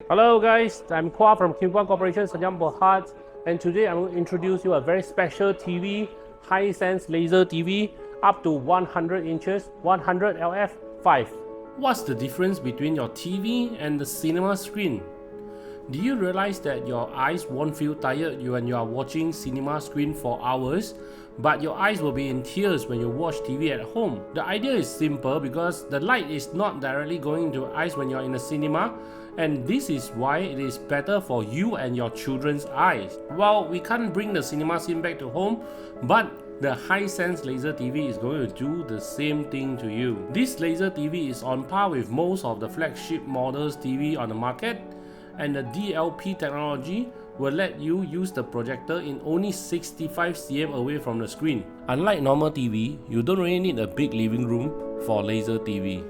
Hello guys, I'm Kwa from Kim Kwan Corporation, Sanyam Berhad, and today I'm going to introduce you a very special TV, Hisense Laser TV, up to 100 inches, 100 LF5. What's the difference between your TV and the cinema screen? Do you realize that your eyes won't feel tired when you are watching cinema screen for hours, but your eyes will be in tears when you watch TV at home? The idea is simple because the light is not directly going into your eyes when you're in the cinema, and this is why it is better for you and your children's eyes. Well, we can't bring the cinema scene back to home, but the Hisense Laser TV is going to do the same thing to you. This laser TV is on par with most of the flagship models TV on the market, and the DLP technology will let you use the projector in only 65 cm away from the screen. Unlike normal TV, you don't really need a big living room for laser TV.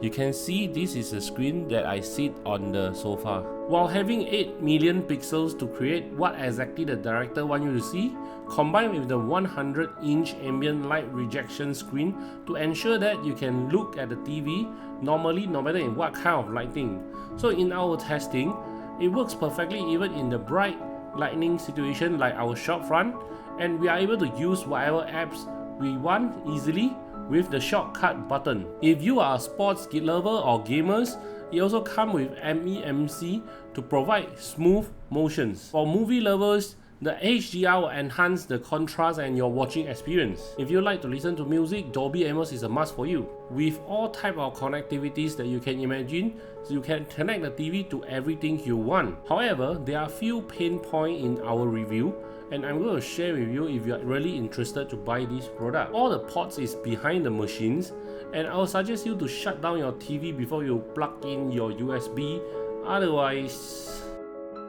You can see this is a screen that I sit on the sofa. While having 8 million pixels to create what exactly the director wants you to see, combined with the 100-inch ambient light rejection screen to ensure that you can look at the TV normally no matter in what kind of lighting. So in our testing, it works perfectly even in the bright lighting situation like our shop front, and we are able to use whatever apps we want easily with the shortcut button. If you are a sports lover or gamers, it also comes with MEMC to provide smooth motions. For movie lovers, the HDR will enhance the contrast and your watching experience. If you like to listen to music, Dolby Atmos is a must for you. With all type of connectivities that you can imagine, so you can connect the TV to everything you want. However, there are few pain points in our review, and I'm going to share with you if you are really interested to buy this product. All the ports is behind the machines, and I will suggest you to shut down your TV before you plug in your USB, otherwise...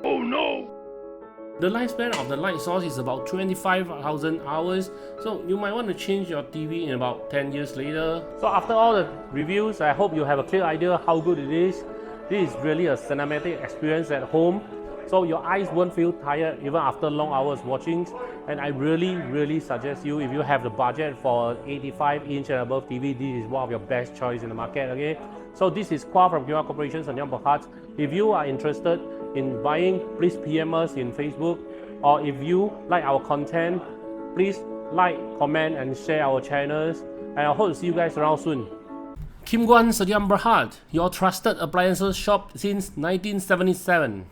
oh no! The lifespan of the light source is about 25,000 hours, so you might want to change your TV in about 10 years later. So after all the reviews, I hope you have a clear idea how good it is. This is really a cinematic experience at home, so your eyes won't feel tired even after long hours watching. And I really suggest you, if you have the budget for 85-inch and above TV, this is one of your best choice in the market. Okay, so this is Kwa from Kim Kwan Corporation, Sanyam Berhad. If you are interested in buying, please PM us in Facebook, or if you like our content, please like, comment and share our channels, and I hope to see you guys around soon. Kim Kwan Sanyam Berhad, your trusted appliances shop since 1977.